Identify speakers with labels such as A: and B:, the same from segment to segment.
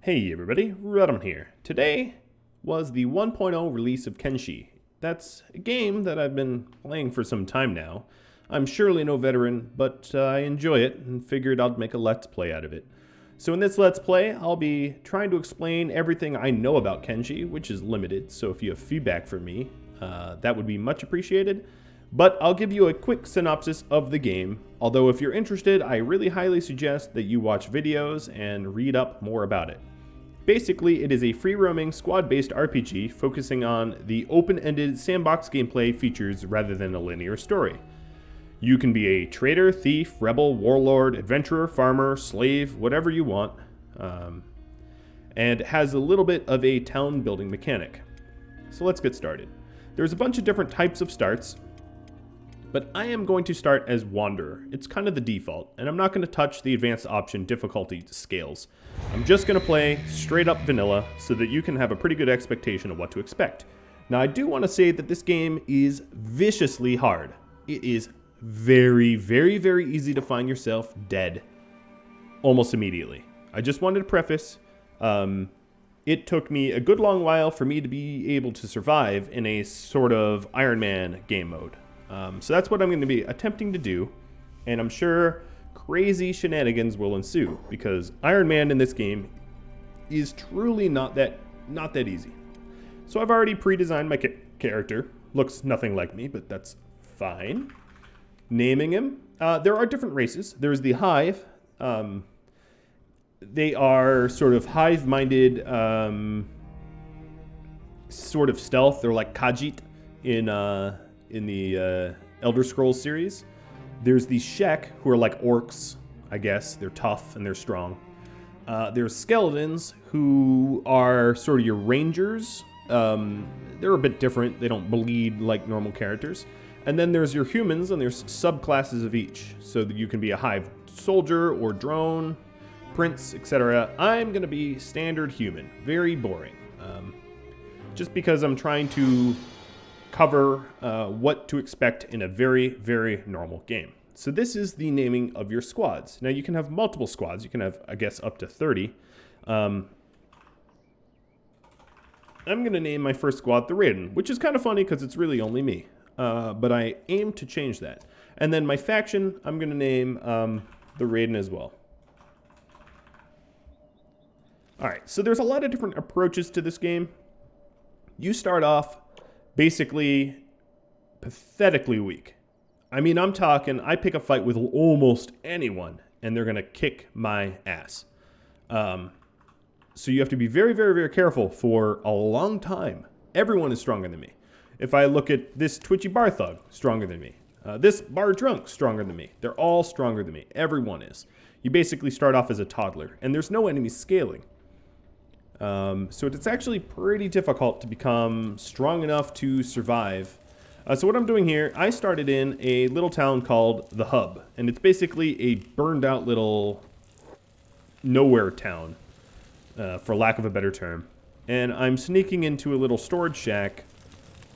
A: Hey everybody, Rudham here. Today was the 1.0 release of Kenshi. That's a game that I've been playing for some time now. I'm surely no veteran, but I enjoy it and figured I'd make a Let's Play out of it. So in this Let's Play, I'll be trying to explain everything I know about Kenshi, which is limited, so if you have feedback from me, that would be much appreciated. But I'll give you a quick synopsis of the game, although if you're interested, I really highly suggest that you watch videos and read up more about it. Basically, it is a free-roaming, squad-based RPG focusing on the open-ended sandbox gameplay features rather than a linear story. You can be a trader, thief, rebel, warlord, adventurer, farmer, slave, whatever you want, and it has a little bit of a town-building mechanic. So let's get started. There's a bunch of different types of starts, but I am going to start as Wanderer. It's kind of the default, and I'm not going to touch the advanced option difficulty scales. I'm just going to play straight up vanilla so that you can have a pretty good expectation of what to expect. Now I do want to say that this game is viciously hard. It is very, very, very easy to find yourself dead almost immediately. I just wanted to preface, it took me a good long while for me to be able to survive in a sort of Ironman game mode. So that's what I'm going to be attempting to do, and I'm sure crazy shenanigans will ensue, because Iron Man in this game is truly not that easy. So I've already pre-designed my character. Looks nothing like me, but that's fine. Naming him. There are different races. There's the Hive. They are sort of hive-minded, sort of stealth. They're like Khajiit in the Elder Scrolls series. There's the Shek, who are like orcs, I guess. They're tough and they're strong. There's skeletons, who are sort of your rangers. They're a bit different. They don't bleed like normal characters. And then there's your humans, and there's subclasses of each. So that you can be a hive soldier or drone, prince, etc. I'm going to be standard human. Very boring. Just because I'm trying to cover what to expect in a very, very normal game. So this is the naming of your squads. Now you can have multiple squads. You can have, I guess, up to 30. I'm going to name my first squad the Raiden, which is kind of funny because it's really only me. But I aim to change that. And then my faction, I'm going to name the Raiden as well. Alright, so there's a lot of different approaches to this game. You start off basically pathetically weak. I mean, I'm talking, I pick a fight with almost anyone, and they're going to kick my ass. So you have to be very, very, very careful for a long time. Everyone is stronger than me. If I look at this twitchy bar thug, stronger than me. This bar drunk, stronger than me. They're all stronger than me. Everyone is. You basically start off as a toddler, and there's no enemy scaling. So it's actually pretty difficult to become strong enough to survive. So what I'm doing here, I started in a little town called the Hub, and it's basically a burned out little nowhere town, for lack of a better term. And I'm sneaking into a little storage shack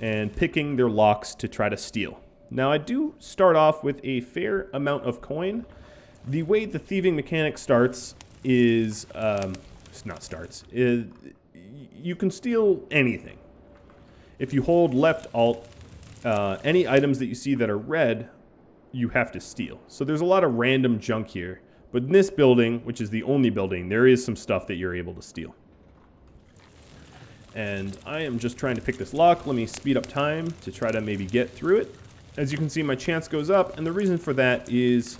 A: and picking their locks to try to steal. Now I do start off with a fair amount of coin. The way the thieving mechanic starts is, you can steal anything. If you hold left alt, any items that you see that are red, you have to steal. So there's a lot of random junk here. But in this building, which is the only building, there is some stuff that you're able to steal. And I am just trying to pick this lock. Let me speed up time to try to maybe get through it. As you can see, my chance goes up, and the reason for that is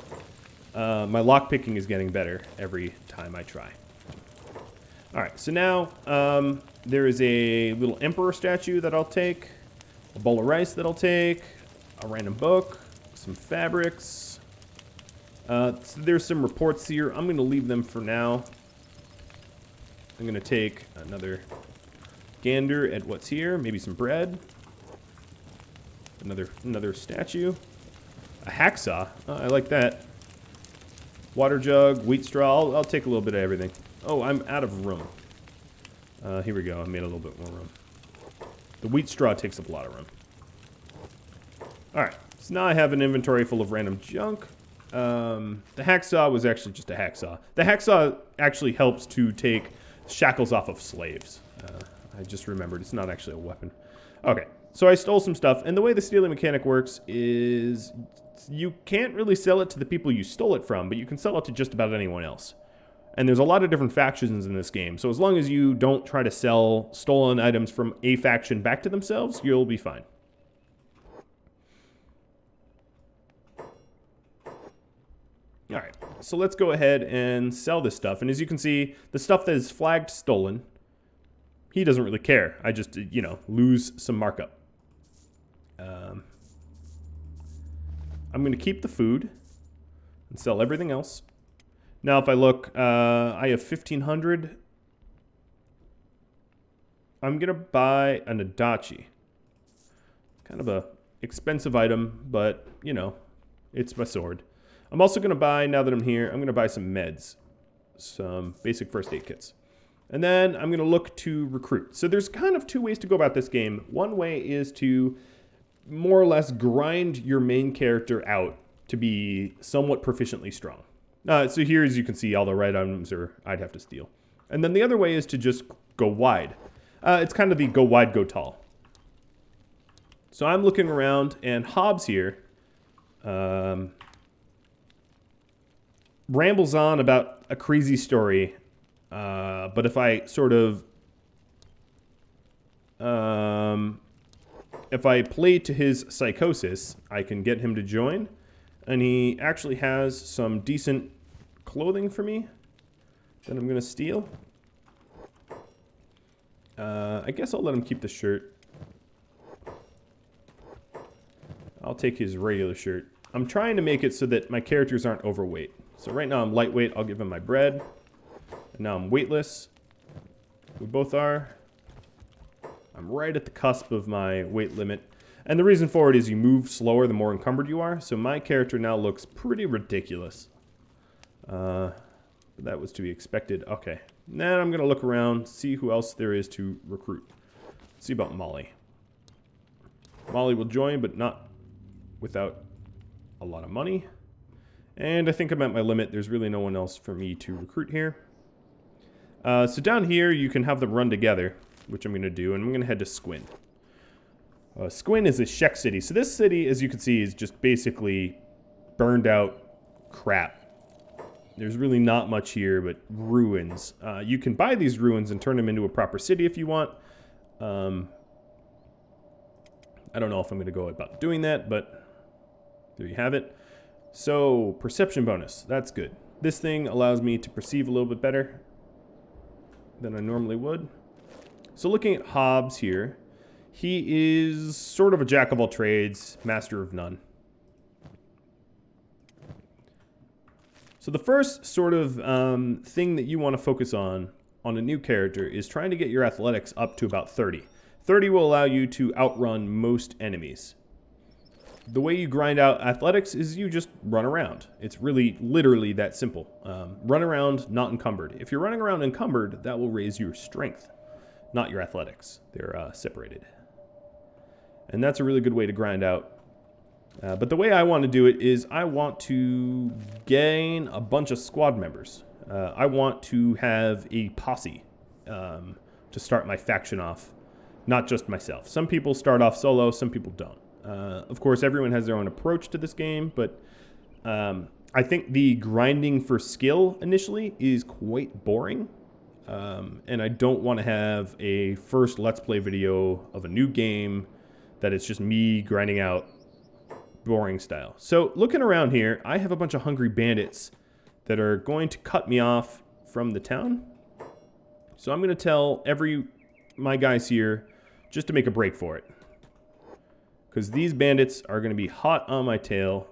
A: my lock picking is getting better every time I try. Alright, so now there is a little emperor statue that I'll take, a bowl of rice that I'll take, a random book, some fabrics. So there's some reports here. I'm going to leave them for now. I'm going to take another gander at what's here, maybe some bread, another statue, a hacksaw. I like that. Water jug, wheat straw. I'll take a little bit of everything. Oh, I'm out of room. Here we go. I made a little bit more room. The wheat straw takes up a lot of room. Alright, so now I have an inventory full of random junk. The hacksaw was actually just a hacksaw. The hacksaw actually helps to take shackles off of slaves. I just remembered it's not actually a weapon. Okay, so I stole some stuff, and the way the stealing mechanic works is you can't really sell it to the people you stole it from, but you can sell it to just about anyone else. And there's a lot of different factions in this game, so as long as you don't try to sell stolen items from a faction back to themselves, you'll be fine. Alright, so let's go ahead and sell this stuff. And as you can see, the stuff that is flagged stolen, he doesn't really care. I just, you know, lose some markup. I'm going to keep the food and sell everything else. Now, if I look, I have 1,500. I'm going to buy an Adachi. Kind of a expensive item, but, you know, it's my sword. I'm also going to buy, now that I'm here, I'm going to buy some meds. Some basic first aid kits. And then I'm going to look to recruit. So there's kind of two ways to go about this game. One way is to more or less grind your main character out to be somewhat proficiently strong. So here, as you can see, all the right items I'd have to steal. And then the other way is to just go wide. It's kind of the go wide, go tall. So I'm looking around, and Hobbs here rambles on about a crazy story. But if I sort of... if I play to his psychosis, I can get him to join. And he actually has some decent clothing for me that I'm going to steal. I guess I'll let him keep the shirt. I'll take his regular shirt. I'm trying to make it so that my characters aren't overweight. So right now I'm lightweight. I'll give him my bread. And now I'm weightless. We both are. I'm right at the cusp of my weight limit. And the reason for it is you move slower the more encumbered you are. So my character now looks pretty ridiculous. That was to be expected. Okay. Now I'm going to look around, see who else there is to recruit. Let's see about Molly. Molly will join, but not without a lot of money. And I think I'm at my limit. There's really no one else for me to recruit here. So down here, you can have them run together, which I'm going to do. And I'm going to head to Squint. Squint is a Shek city. So this city, as you can see, is just basically burned out crap. There's really not much here but ruins. You can buy these ruins and turn them into a proper city if you want. I don't know if I'm going to go about doing that, but there you have it. So, perception bonus. That's good. This thing allows me to perceive a little bit better than I normally would. So looking at Hobbs here, he is sort of a jack of all trades, master of none. So the first sort of thing that you want to focus on a new character is trying to get your athletics up to about 30. 30 will allow you to outrun most enemies. The way you grind out athletics is you just run around. It's really literally that simple. Run around not encumbered. If you're running around encumbered, that will raise your strength, not your athletics. They're separated. And that's a really good way to grind out. But the way I want to do it is I want to gain a bunch of squad members. I want to have a posse to start my faction off, not just myself. Some people start off solo, some people don't. Of course, everyone has their own approach to this game, but I think the grinding for skill initially is quite boring. And I don't want to have a first Let's Play video of a new game that it's just me grinding out boring style. So looking around here, I have a bunch of hungry bandits that are going to cut me off from the town. So I'm going to tell my guys here just to make a break for it. Because these bandits are going to be hot on my tail,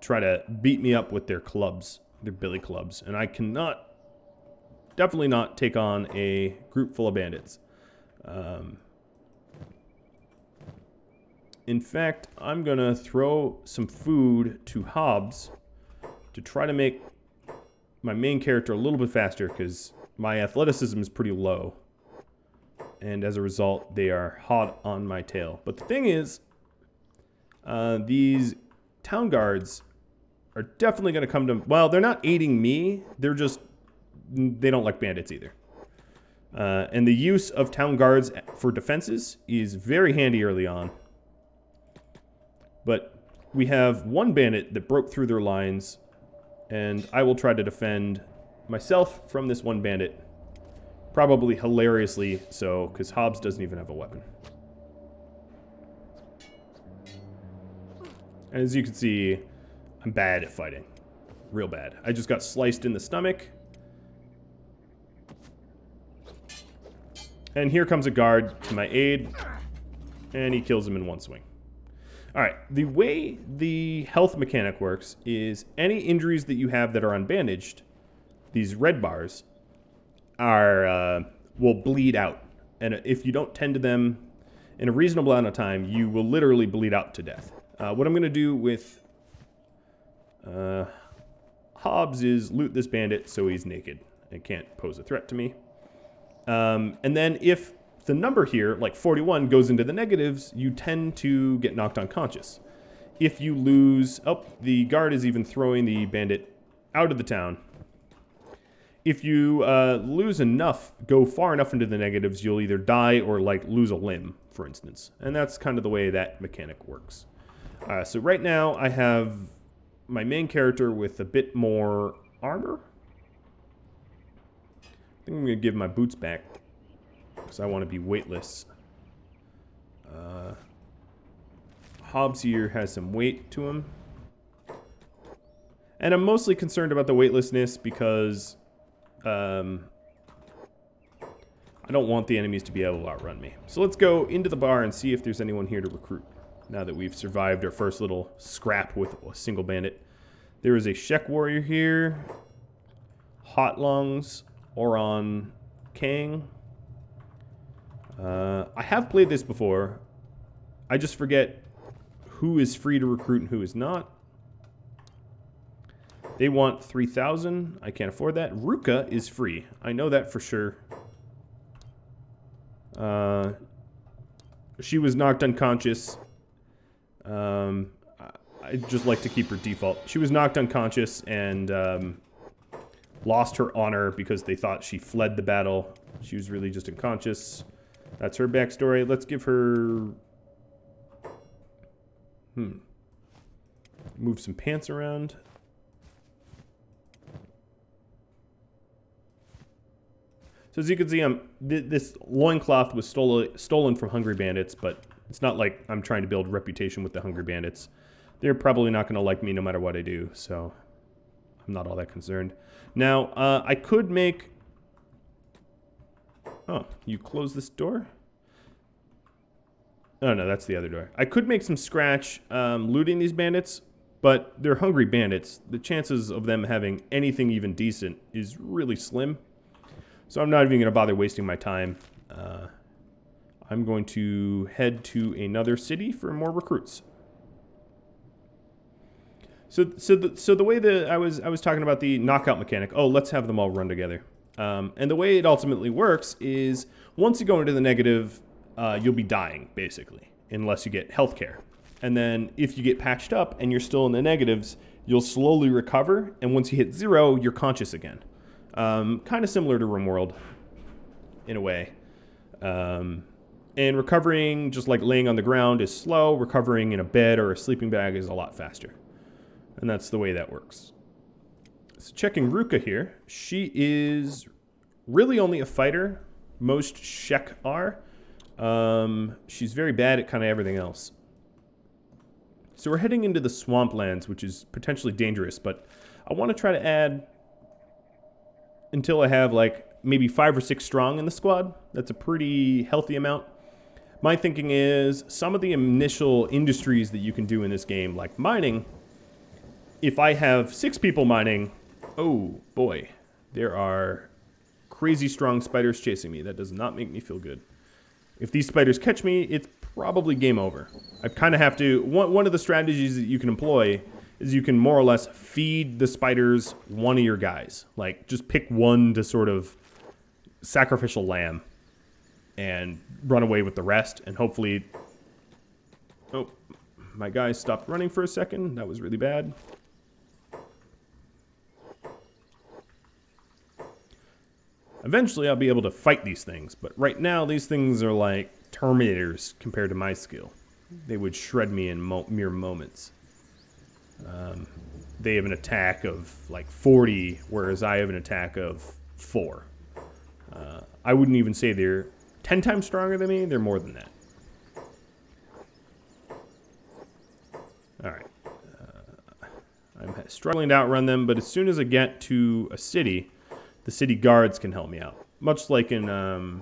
A: try to beat me up with their clubs, their billy clubs. And I cannot, definitely not take on a group full of bandits. In fact, I'm going to throw some food to Hobbs to try to make my main character a little bit faster because my athleticism is pretty low. And as a result, they are hot on my tail. But the thing is, these town guards are definitely going to come to... Well, they're not aiding me. They don't like bandits either. And the use of town guards for defenses is very handy early on. But we have one bandit that broke through their lines, and I will try to defend myself from this one bandit. Probably hilariously so, because Hobbs doesn't even have a weapon. And as you can see, I'm bad at fighting. Real bad. I just got sliced in the stomach. And here comes a guard to my aid, and he kills him in one swing. Alright, the way the health mechanic works is any injuries that you have that are unbandaged, these red bars, will bleed out. And if you don't tend to them in a reasonable amount of time, you will literally bleed out to death. What I'm going to do with Hobbs is loot this bandit so he's naked and can't pose a threat to me. And then if the number here, like 41, goes into the negatives, you tend to get knocked unconscious. If you lose... Oh, the guard is even throwing the bandit out of the town. If you lose enough, go far enough into the negatives, you'll either die or like lose a limb, for instance. And that's kind of the way that mechanic works. So right now I have my main character with a bit more armor. I think I'm going to give my boots back because I want to be weightless. Hobbs here has some weight to him. And I'm mostly concerned about the weightlessness because I don't want the enemies to be able to outrun me. So let's go into the bar and see if there's anyone here to recruit. Now that we've survived our first little scrap with a single bandit. There is a Shek warrior here. Hot Lungs. Oron Kang. I have played this before. I just forget who is free to recruit and who is not. They want 3,000. I can't afford that. Ruka is free. I know that for sure. She was knocked unconscious. I just like to keep her default. She was knocked unconscious and lost her honor because they thought she fled the battle. She was really just unconscious. That's her backstory. Let's give her... Move some pants around. So as you can see, this loincloth was stolen from Hungry Bandits, but it's not like I'm trying to build reputation with the Hungry Bandits. They're probably not going to like me no matter what I do, so I'm not all that concerned. Now, I could make... Oh, you close this door? Oh, no, that's the other door. I could make some scratch looting these bandits, but they're Hungry Bandits. The chances of them having anything even decent is really slim. So I'm not even going to bother wasting my time. I'm going to head to another city for more recruits. So the way that I was talking about the knockout mechanic. Oh, let's have them all run together. And the way it ultimately works is once you go into the negative, you'll be dying basically, unless you get health care. And then if you get patched up and you're still in the negatives, you'll slowly recover. And once you hit 0, you're conscious again. Kind of similar to RimWorld in a way. And recovering just like laying on the ground is slow. Recovering in a bed or a sleeping bag is a lot faster. And that's the way that works. So checking Ruka here. She is really only a fighter. Most Shek are. She's very bad at kind of everything else. So we're heading into the swamplands, which is potentially dangerous, but I want to try to add until I have like maybe 5 or 6 strong in the squad. That's a pretty healthy amount. My thinking is some of the initial industries that you can do in this game, like mining, if I have 6 people mining, oh boy, there are crazy strong spiders chasing me. That does not make me feel good. If these spiders catch me, it's probably game over. I kind of have to... One of the strategies that you can employ is you can more or less feed the spiders one of your guys. Like, just pick one to sort of sacrificial lamb and run away with the rest. And hopefully... Oh, my guy stopped running for a second. That was really bad. Eventually, I'll be able to fight these things, but right now, these things are like Terminators compared to my skill. They would shred me in mere moments. They have an attack of like 40, whereas I have an attack of 4. I wouldn't even say they're 10 times stronger than me. They're more than that. Alright. I'm struggling to outrun them, but as soon as I get to a city, the city guards can help me out. Much like in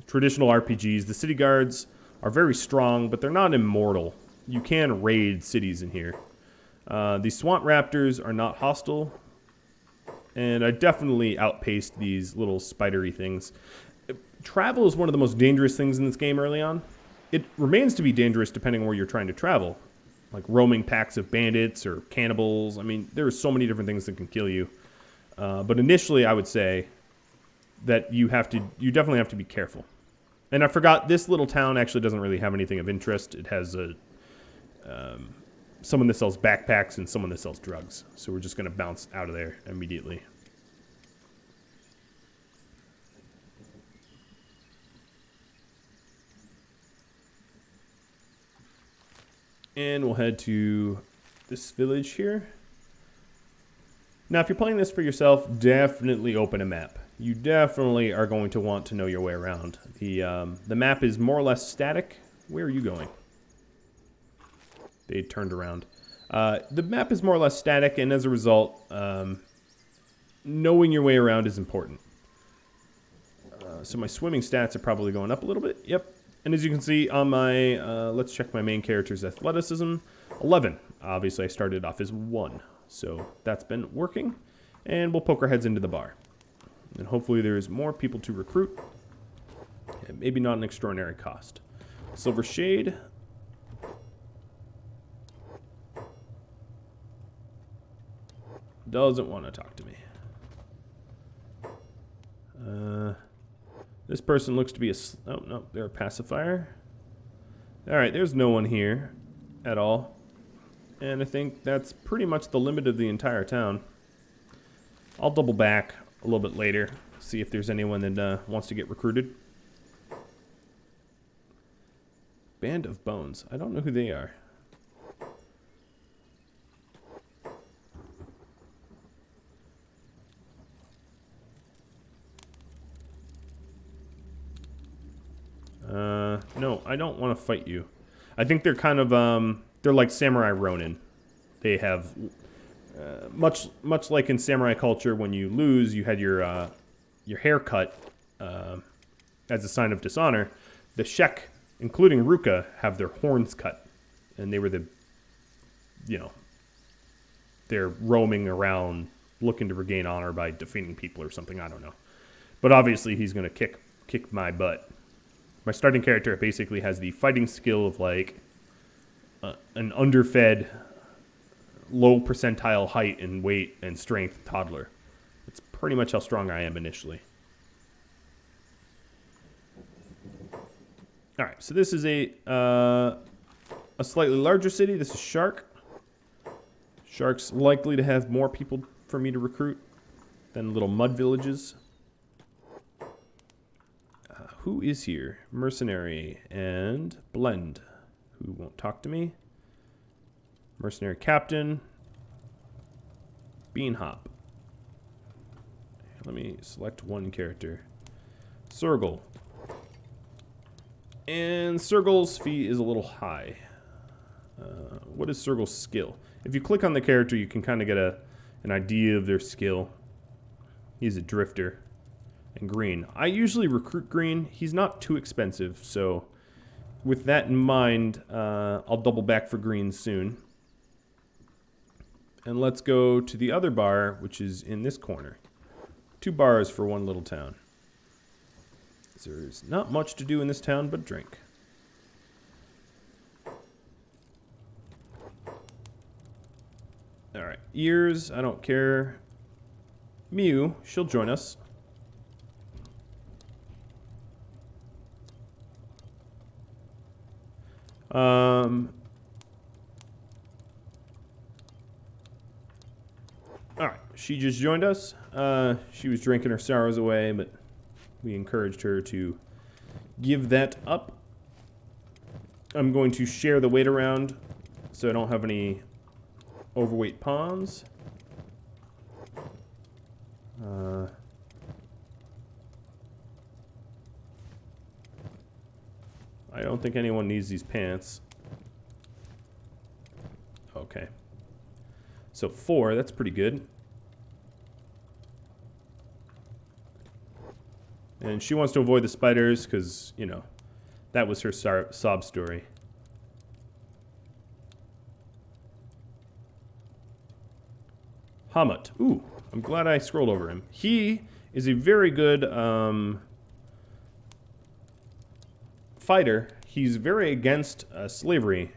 A: traditional RPGs, the city guards are very strong, but they're not immortal. You can raid cities in here. These swamp raptors are not hostile, and I definitely outpaced these little spidery things. Travel is one of the most dangerous things in this game early on. It remains to be dangerous depending on where you're trying to travel, like roaming packs of bandits or cannibals. I mean, there are so many different things that can kill you. But initially, I would say that you definitely have to be careful. And I forgot, this little town actually doesn't really have anything of interest. It has someone that sells backpacks and someone that sells drugs. So we're just going to bounce out of there immediately. And we'll head to this village here. Now, if you're playing this for yourself, definitely open a map. You definitely are going to want to know your way around. The map is more or less static. Where are you going? They turned around. The map is more or less static, and as a result, knowing your way around is important. So my swimming stats are probably going up a little bit. Yep. And as you can see on my, let's check my main character's athleticism, 11. Obviously, I started off as 1. So that's been working. And we'll poke our heads into the bar. And hopefully there's more people to recruit. And maybe not an extraordinary cost. Silver Shade. Doesn't want to talk to me. This person looks to be oh, no, they're a pacifier. Alright, there's no one here at all. And I think that's pretty much the limit of the entire town. I'll double back a little bit later, see if there's anyone that wants to get recruited. Band of Bones. I don't know who they are. No, I don't want to fight you. I think they're kind of, they're like Samurai Ronin. They have, much like in samurai culture, when you lose, you had your hair cut as a sign of dishonor. The Shek, including Ruka, have their horns cut. And they were they're roaming around looking to regain honor by defeating people or something, I don't know. But obviously he's going to kick my butt. My starting character basically has the fighting skill of like an underfed, low percentile height and weight and strength toddler. It's pretty much how strong I am initially. All right, so this is a slightly larger city. This is Shark. Shark's likely to have more people for me to recruit than little mud villages. Who is here? Mercenary and Blend, who won't talk to me. Mercenary Captain. Beanhop. Let me select one character. Sergal. And Sergal's fee is a little high. What is Sergal's skill? If you click on the character, you can kind of get an idea of their skill. He's a drifter. And green. I usually recruit green. He's not too expensive, so with that in mind, I'll double back for green soon. And let's go to the other bar, which is in this corner. 2 bars for one little town. There's not much to do in this town but drink. Alright, Ears, I don't care. Mew, she'll join us. Alright, she just joined us. She was drinking her sorrows away, but we encouraged her to give that up. I'm going to share the weight around so I don't have any overweight pawns. I don't think anyone needs these pants. Okay. So 4, that's pretty good. And she wants to avoid the spiders because, you know, that was her sob story. Hamut. Ooh, I'm glad I scrolled over him. He is a very good fighter. He's very against slavery.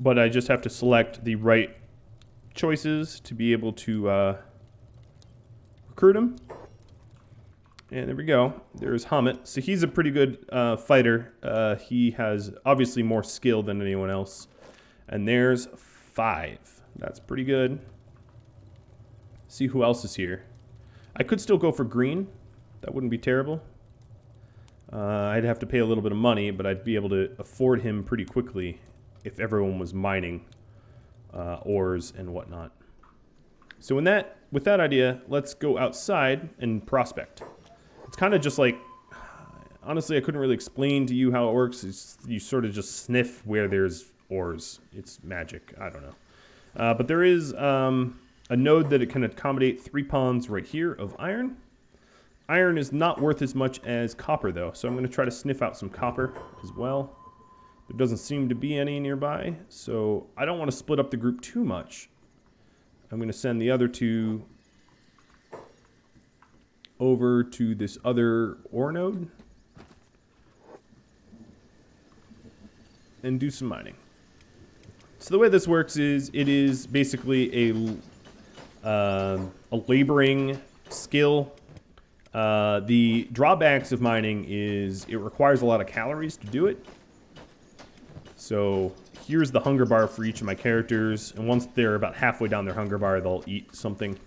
A: But I just have to select the right choices to be able to recruit him. And there we go. There's Hamut. So he's a pretty good fighter. He has obviously more skill than anyone else. And there's 5. That's pretty good. See who else is here. I could still go for green. That wouldn't be terrible. I'd have to pay a little bit of money, but I'd be able to afford him pretty quickly if everyone was mining ores and whatnot. So with that idea, let's go outside and prospect. It's kind of just like, honestly, I couldn't really explain to you how it works. You sort of just sniff where there's ores. It's magic. I don't know. But there is a node that it can accommodate 3 pawns right here of iron. Iron is not worth as much as copper, though, so I'm going to try to sniff out some copper as well. There doesn't seem to be any nearby, so I don't want to split up the group too much. I'm going to send the other 2 over to this other ore node and do some mining. So the way this works is it is basically a laboring skill. The drawbacks of mining is it requires a lot of calories to do it. So here's the hunger bar for each of my characters, and once they're about halfway down their hunger bar, they'll eat something.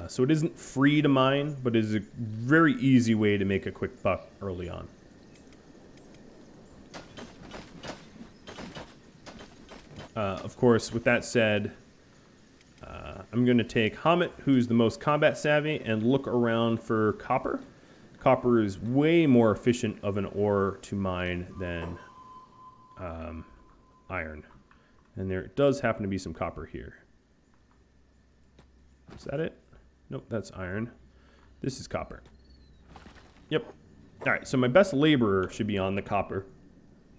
A: So it isn't free to mine, but it is a very easy way to make a quick buck early on. Of course, with that said, I'm going to take Hamut, who's the most combat savvy, and look around for copper. Copper is way more efficient of an ore to mine than iron. And there does happen to be some copper here. Is that it? Nope, that's iron. This is copper. Yep. All right, so my best laborer should be on the copper.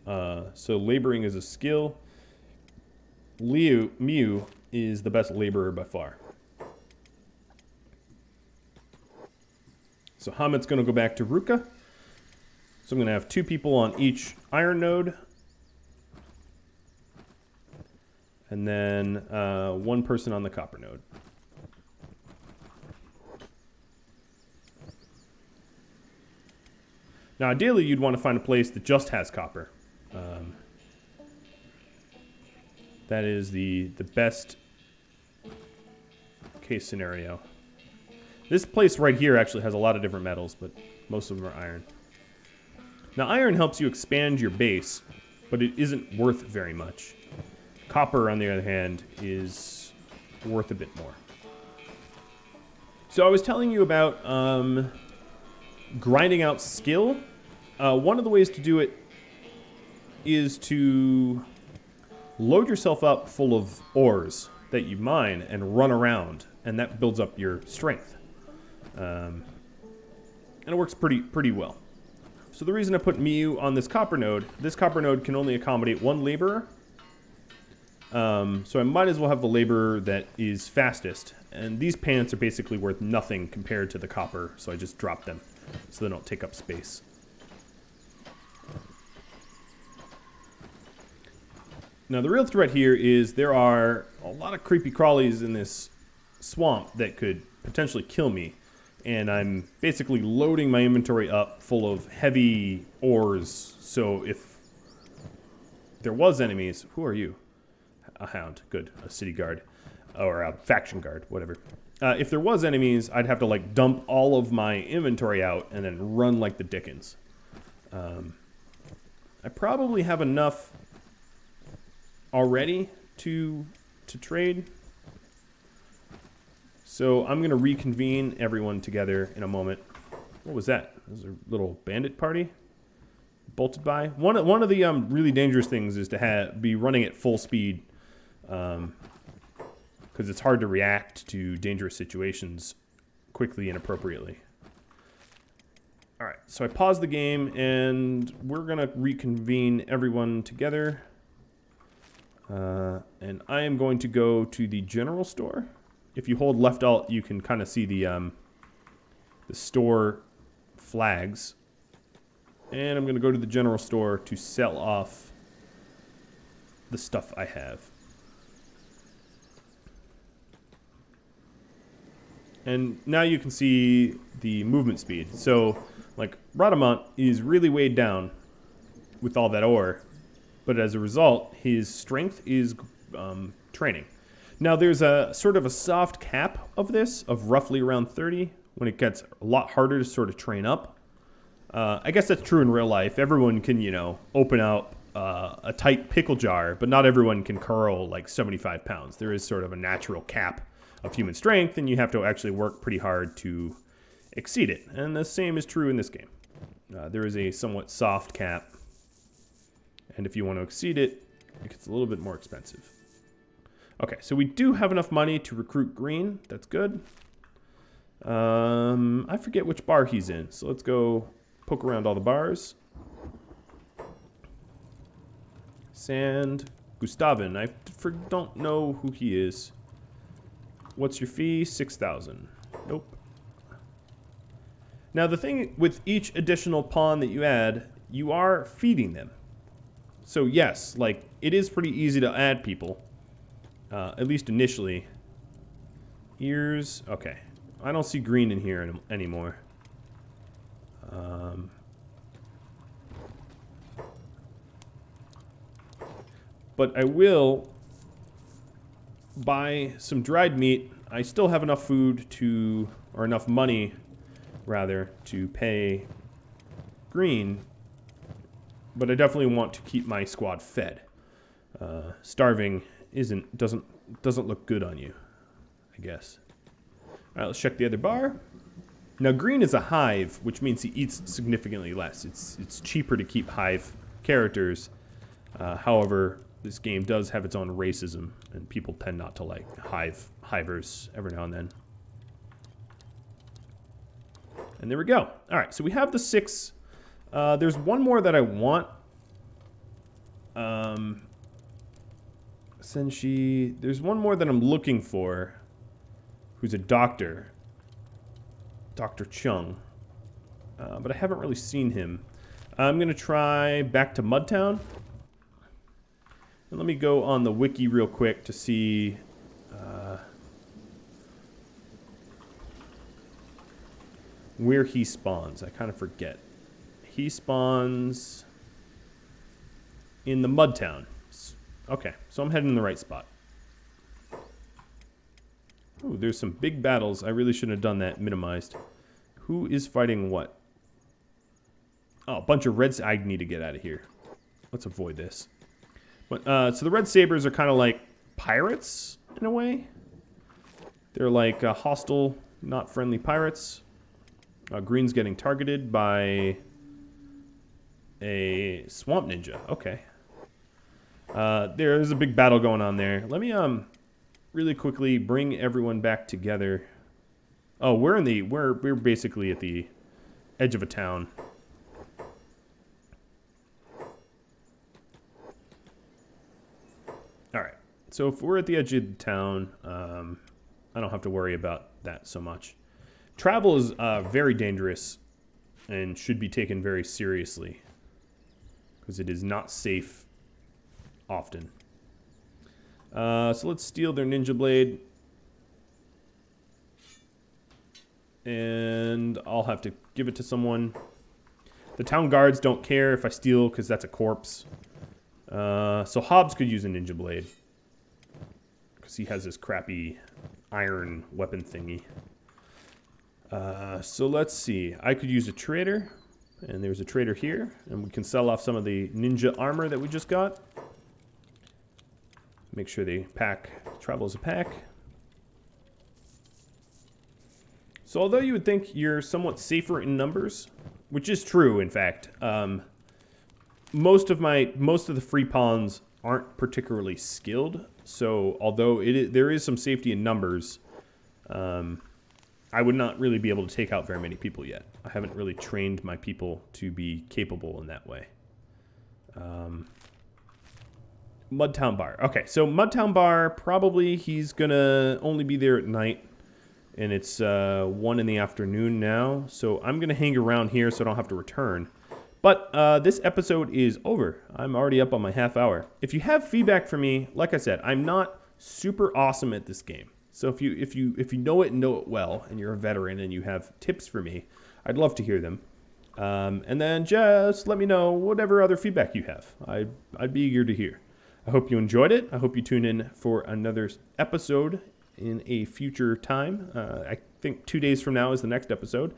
A: So laboring is a skill. Mew is the best laborer by far. So Hamut's going to go back to Ruka. So I'm going to have 2 people on each iron node. And then 1 person on the copper node. Now, ideally, you'd want to find a place that just has copper. That is the best case scenario. This place right here actually has a lot of different metals, but most of them are iron. Now, iron helps you expand your base, but it isn't worth very much. Copper, on the other hand, is worth a bit more. So I was telling you about grinding out skill. One of the ways to do it is to load yourself up full of ores that you mine and run around, and that builds up your strength. And it works pretty well. So the reason I put Mew on this copper node can only accommodate 1 laborer. So I might as well have the laborer that is fastest. And these pants are basically worth nothing compared to the copper, so I just drop them so they don't take up space. Now the real threat here is there are a lot of creepy crawlies in this swamp that could potentially kill me. And I'm basically loading my inventory up full of heavy ores. So if there was enemies... Who are you? A hound. Good. A city guard. Or a faction guard. Whatever. If there was enemies, I'd have to like dump all of my inventory out and then run like the dickens. I probably have enough already to trade. So I'm going to reconvene everyone together in a moment. What was that? It was a little bandit party bolted by. One of the really dangerous things is to be running at full speed, because it's hard to react to dangerous situations quickly and appropriately. All right, so I paused the game, and we're going to reconvene everyone together. And I am going to go to the general store. If you hold left alt, you can kind of see the store flags. And I'm going to go to the general store to sell off the stuff I have. And now you can see the movement speed. So, like, Radamant is really weighed down with all that ore. But as a result, his strength is training. Now, there's a sort of a soft cap of this, of roughly around 30, when it gets a lot harder to sort of train up. I guess that's true in real life. Everyone can, you know, open out a tight pickle jar, but not everyone can curl like 75 pounds. There is sort of a natural cap of human strength, and you have to actually work pretty hard to exceed it. And the same is true in this game. There is a somewhat soft cap, and if you want to exceed it, it gets a little bit more expensive. Okay, so we do have enough money to recruit Green. That's good. I forget which bar he's in, so let's go poke around all the bars. Sand Gustavin. I don't know who he is. What's your fee? 6,000. Nope. Now, the thing with each additional pawn that you add, you are feeding them. So, yes, like, it is pretty easy to add people. At least initially. Ears. Okay. I don't see Green in here anymore. But I will buy some dried meat. I still have enough food to, or enough money, rather, to pay Green. But I definitely want to keep my squad fed. Starving doesn't look good on you, I guess. All right, let's check the other bar. Now, Green is a hive, which means he eats significantly less. It's cheaper to keep hive characters. However, this game does have its own racism, and people tend not to like hivers every now and then. And there we go. All right, so we have the 6. There's one more that I want. Kenshi. There's one more that I'm looking for, who's a doctor. Dr. Chung. But I haven't really seen him. I'm going to try back to Mudtown. And let me go on the wiki real quick to see where he spawns. I kind of forget. He spawns in the Mudtown. Okay, so I'm heading in the right spot. Ooh, there's some big battles. I really shouldn't have done that. Minimized. Who is fighting what? Oh, a bunch of reds. I need to get out of here. Let's avoid this. But, so the Red Sabers are kind of like pirates, in a way. They're like hostile, not friendly pirates. Green's getting targeted by a swamp ninja. Okay. There's a big battle going on there. Let me really quickly bring everyone back together. Oh, we're basically at the edge of a town. All right. So if we're at the edge of the town, I don't have to worry about that so much. Travel is very dangerous and should be taken very seriously because it is not safe often. So let's steal their ninja blade. And I'll have to give it to someone. The town guards don't care if I steal because that's a corpse. So Hobbs could use a ninja blade. Because he has this crappy iron weapon thingy. So let's see. I could use a trader. And there's a trader here. And we can sell off some of the ninja armor that we just got. Make sure they travel as a pack. So although you would think you're somewhat safer in numbers, which is true, in fact, most of the free pawns aren't particularly skilled. So although there is some safety in numbers, I would not really be able to take out very many people yet. I haven't really trained my people to be capable in that way. Mudtown Bar. Okay, so Mudtown Bar, probably he's gonna only be there at night. And it's 1 in the afternoon now. So I'm going to hang around here so I don't have to return. But this episode is over. I'm already up on my half hour. If you have feedback for me, like I said, I'm not super awesome at this game. So if you know it and know it well, and you're a veteran and you have tips for me, I'd love to hear them. And then just let me know whatever other feedback you have. I'd be eager to hear. I hope you enjoyed it. I hope you tune in for another episode in a future time. I think 2 days from now is the next episode.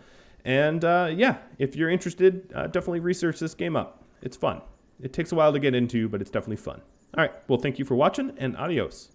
A: And yeah, if you're interested, definitely research this game up. It's fun. It takes a while to get into, but it's definitely fun. All right, well, thank you for watching, and adios.